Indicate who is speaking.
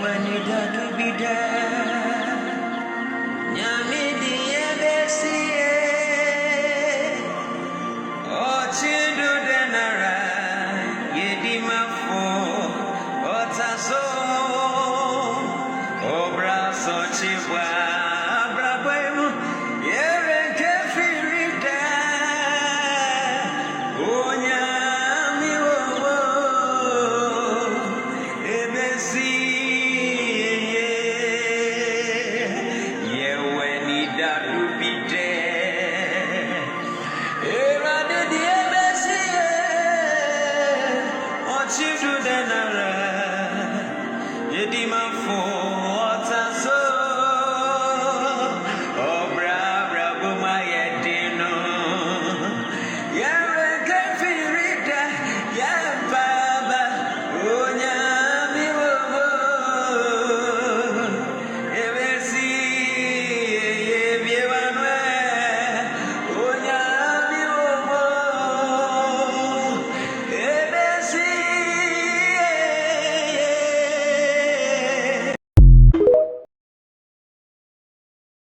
Speaker 1: when you do be there. Nyamidi ebesi ochidu denara yedimafo otaso obraso chiwa abrabemu yerenke firida onyami wo ebesi yeweni dadu bide erade di ebesi ochidu denara yedimafo